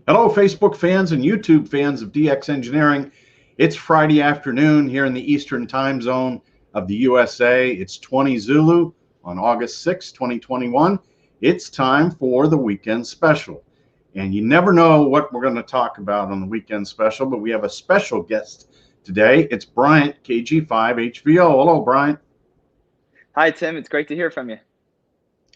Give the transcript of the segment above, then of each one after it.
Hello, Facebook fans and YouTube fans of DX Engineering. It's Friday afternoon here in the Eastern time zone of the USA. It's 20 Zulu on August 6, 2021. It's time for the weekend special. And you never know what we're going to talk about on the weekend special, but we have a special guest today. It's Bryant, KG5HVO. Hello, Bryant. Hi, Tim. It's great to hear from you.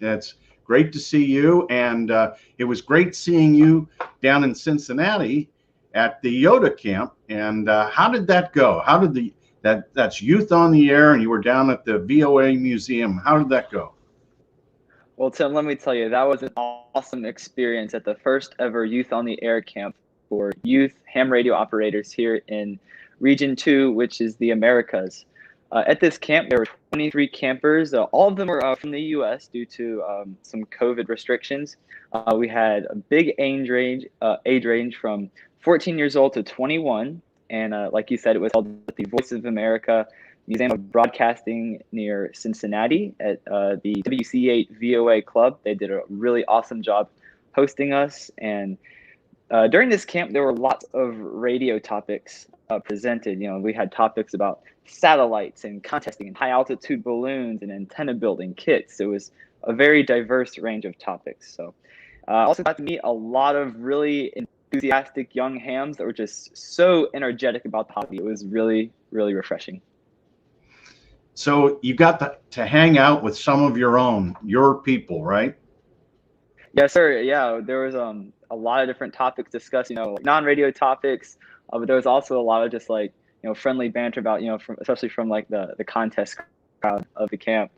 It's great to see you, and it was great seeing you down in Cincinnati at the YOTA camp. And how did that go? How did that's Youth on the Air, and you were down at the VOA Museum. How did that go? Well, Tim, let me tell you, that was an awesome experience at the first ever Youth on the Air camp for youth ham radio operators here in Region 2, which is the Americas. At this camp, there were 23 campers. All of them were from the U.S. due to some COVID restrictions. We had a big age range from 14 years old to 21. And like you said, it was held at the Voice of America Museum of Broadcasting near Cincinnati at the KG5HVO club. They did a really awesome job hosting us. And during this camp, there were lots of radio topics presented. You know, we had topics about satellites and contesting and high altitude balloons and antenna building kits. It was a very diverse range of topics. So I also got to meet a lot of really enthusiastic young hams that were just so energetic about the hobby. It was really, really refreshing. So you got to hang out with some of your people, right? Yes, sir. Yeah, there was a lot of different topics discussed, like non-radio topics, but there was also a lot of just like, friendly banter about, especially from like the contest crowd of the camp.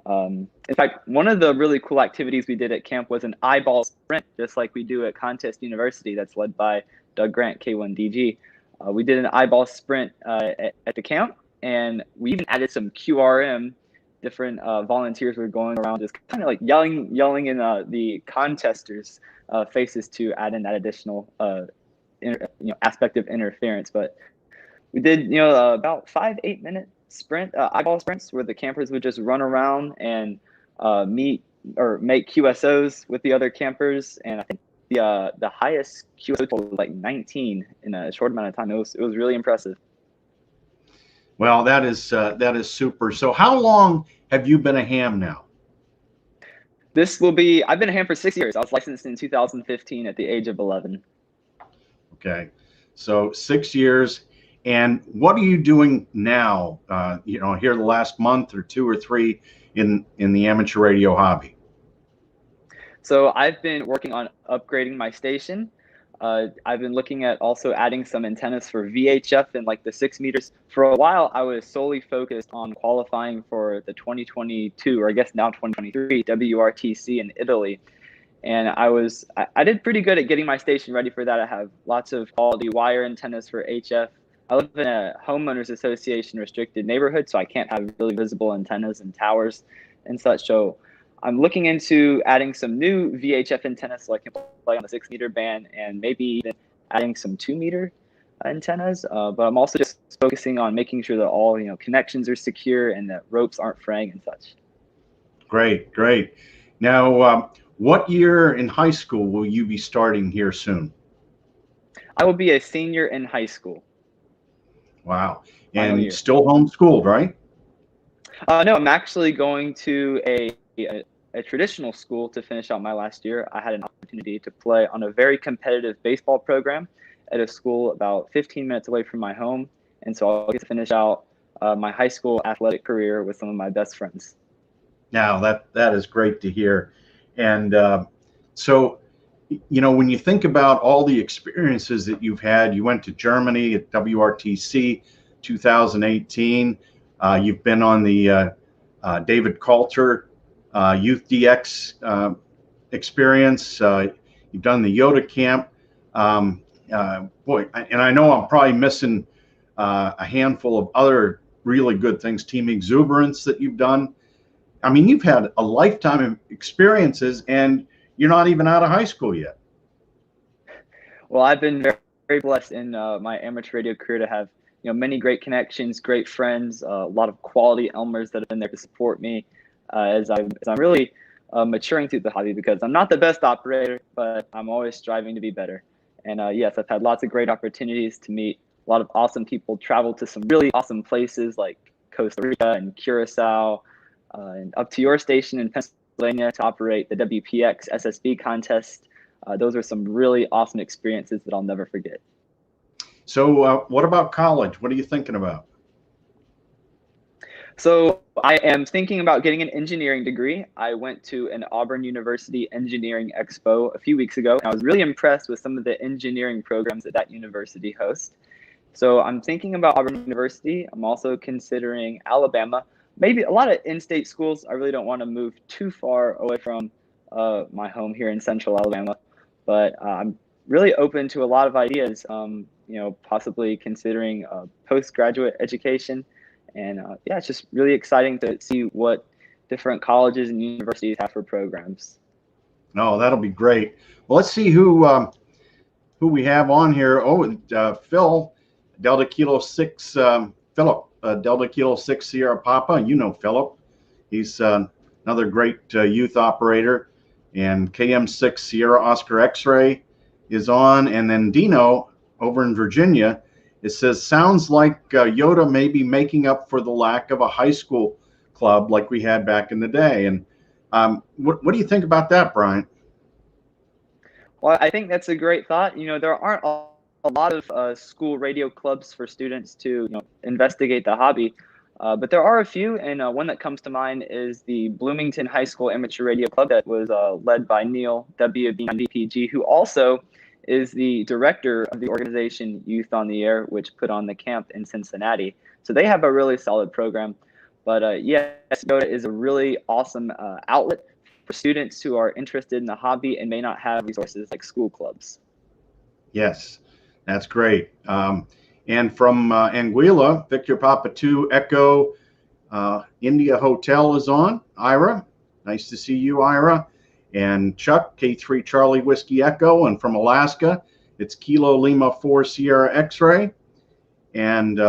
In fact, one of the really cool activities we did at camp was an eyeball sprint, just like we do at Contest University, that's led by Doug Grant, K1DG. We did an eyeball sprint at the camp, and we even added some QRM. Different volunteers were going around just kind of like yelling in the contesters' faces to add in that additional aspect of interference. But we did about 5-8 minute sprint eyeball sprints where the campers would just run around and meet or make QSOs with the other campers. And I think the highest QSO total was like 19 in a short amount of time. It was really impressive. Well, that is super. So how long have you been a ham now? I've been a ham for 6 years. I was licensed in 2015 at the age of 11. Okay, so 6 years. And what are you doing now, here the last month or two or three in the amateur radio hobby? So I've been working on upgrading my station. I've been looking at also adding some antennas for VHF and like the 6 meters. For a while, I was solely focused on qualifying for the 2022, or I guess now 2023, WRTC in Italy. And I did pretty good at getting my station ready for that. I have lots of quality wire antennas for HF. I live in a homeowners association restricted neighborhood, so I can't have really visible antennas and towers and such. So I'm looking into adding some new VHF antennas so I can play on the 6 meter band and maybe even adding some 2 meter antennas. But I'm also just focusing on making sure that all connections are secure and that ropes aren't fraying and such. Great, great. Now, what year in high school will you be starting here soon? I will be a senior in high school. Wow. And still homeschooled, right? No, I'm actually going to a traditional school to finish out my last year. I had an opportunity to play on a very competitive baseball program at a school about 15 minutes away from my home. And so I'll get to finish out my high school athletic career with some of my best friends. Now, that is great to hear. And so, when you think about all the experiences that you've had, you went to Germany at WRTC 2018. You've been on the David Coulter Youth DX experience. You've done the YOTA camp. Boy, and I know I'm probably missing a handful of other really good things, Team Exuberance that you've done. I mean, you've had a lifetime of experiences, and you're not even out of high school yet. Well, I've been very, very blessed in my amateur radio career to have many great connections, great friends, a lot of quality Elmers that have been there to support me as I'm really maturing through the hobby, because I'm not the best operator, but I'm always striving to be better. And yes, I've had lots of great opportunities to meet a lot of awesome people, travel to some really awesome places like Costa Rica and Curacao, and up to your station in Pennsylvania to operate the WPX SSB contest. Those are some really awesome experiences that I'll never forget. So what about college? What are you thinking about? So I am thinking about getting an engineering degree. I went to an Auburn University Engineering Expo a few weeks ago, and I was really impressed with some of the engineering programs that university hosts. So I'm thinking about Auburn University. I'm also considering Alabama, maybe a lot of in-state schools. I really don't want to move too far away from my home here in Central Alabama, but I'm really open to a lot of ideas, possibly considering postgraduate education. And yeah, it's just really exciting to see what different colleges and universities have for programs. No, that'll be great. Well, let's see who we have on here. Oh, Phil, Delta Kilo 6, Philip, Delta Kilo 6 Sierra Papa. You know Philip. He's another great youth operator. And KM6 Sierra Oscar X-Ray is on. And then Dino over in Virginia. It says, sounds like YOTA may be making up for the lack of a high school club like we had back in the day. And what do you think about that, Bryant? Well, I think that's a great thought. There aren't a lot of school radio clubs for students to investigate the hobby, but there are a few, and one that comes to mind is the Bloomington High School Amateur Radio Club that was led by Neil WB, who also is the director of the organization Youth on the Air, which put on the camp in Cincinnati. So they have a really solid program. But yes, YOTA is a really awesome outlet for students who are interested in the hobby and may not have resources like school clubs. Yes, that's great. And from Anguilla, Victor Papa 2 Echo India Hotel is on. Ira, nice to see you, Ira. And Chuck, K3 Charlie Whiskey Echo. And from Alaska, it's Kilo Lima 4 Sierra X-Ray. And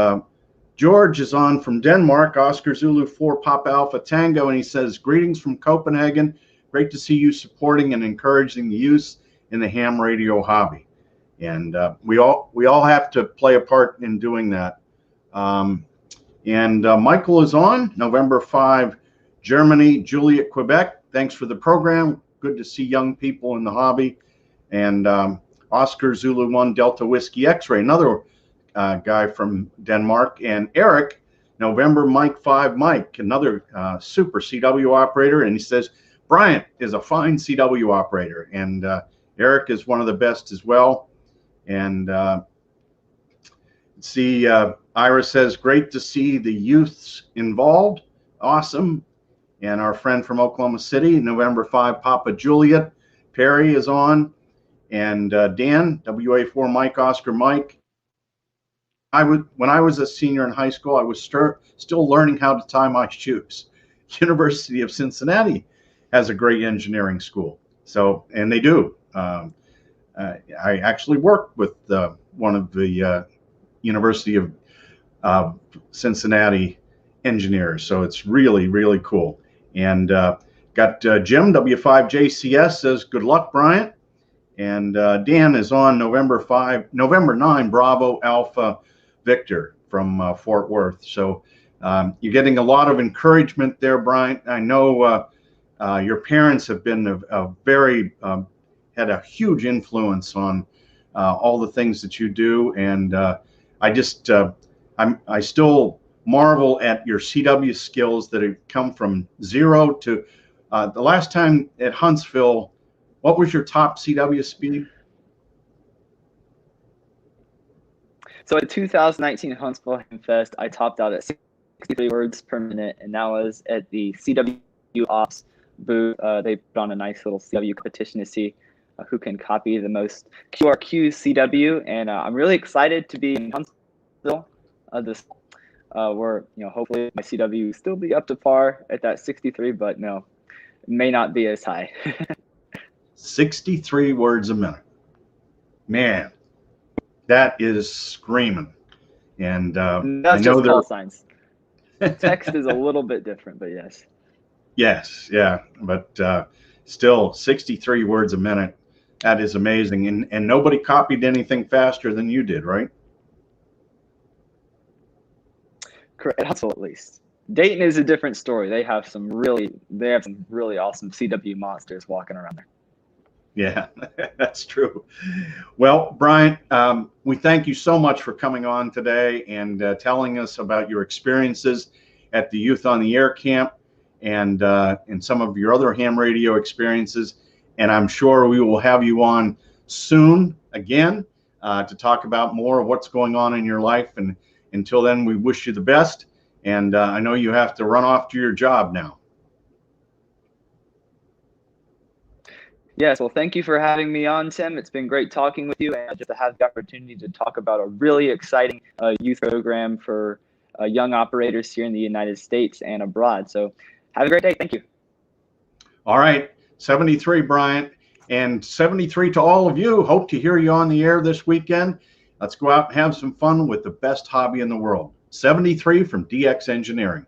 George is on from Denmark, Oscar Zulu 4 Papa Alpha Tango. And he says, greetings from Copenhagen. Great to see you supporting and encouraging the youth in the ham radio hobby. And we all have to play a part in doing that. And Michael is on, November 5, Germany, Juliet, Quebec. Thanks for the program. Good to see young people in the hobby. And Oscar Zulu 1 Delta Whiskey X-Ray, another guy from Denmark. And Eric, November Mike 5 Mike, another super CW operator. And he says, Bryant is a fine CW operator. And Eric is one of the best as well. And see, Ira says, great to see the youths involved. Awesome. And our friend from Oklahoma City, November 5, Papa Juliet. Perry is on. And Dan, WA4 Mike, Oscar Mike. When I was a senior in high school, I was still learning how to tie my shoes. University of Cincinnati has a great engineering school. So, and they do. I actually worked with one of the University of Cincinnati engineers, so it's really, really cool. And got Jim, W5JCS, says, good luck, Bryant. And Dan is on November 9, Bravo Alpha Victor from Fort Worth. So you're getting a lot of encouragement there, Bryant. I know your parents have been had a huge influence on all the things that you do, and I still marvel at your CW skills that have come from zero to the last time at Huntsville. What was your top CW speed? So at 2019 Huntsville Ham Fest, I topped out at 63 words per minute, and that was at the CW Ops booth. They put on a nice little CW competition to see who can copy the most QRQ CW, and I'm really excited to be in Huntsville where hopefully my CW will still be up to par at that 63, but no, it may not be as high. 63 words a minute, man, that is screaming. And that's just call signs. Text is a little bit different, but yes. Yes, yeah, but still 63 words a minute. That is amazing. And nobody copied anything faster than you did, right? Correct. At least. Dayton is a different story. They have some really awesome CW monsters walking around there. Yeah, that's true. Well, Bryant, we thank you so much for coming on today and telling us about your experiences at the Youth on the Air camp and some of your other ham radio experiences. And I'm sure we will have you on soon again to talk about more of what's going on in your life. And until then, we wish you the best. And I know you have to run off to your job now. Yes, well, thank you for having me on, Tim. It's been great talking with you, and just to have the opportunity to talk about a really exciting youth program for young operators here in the United States and abroad. So have a great day. Thank you. All right, 73, Bryant, and 73 to all of you. Hope to hear you on the air this weekend. Let's go out and have some fun with the best hobby in the world. 73 from DX Engineering.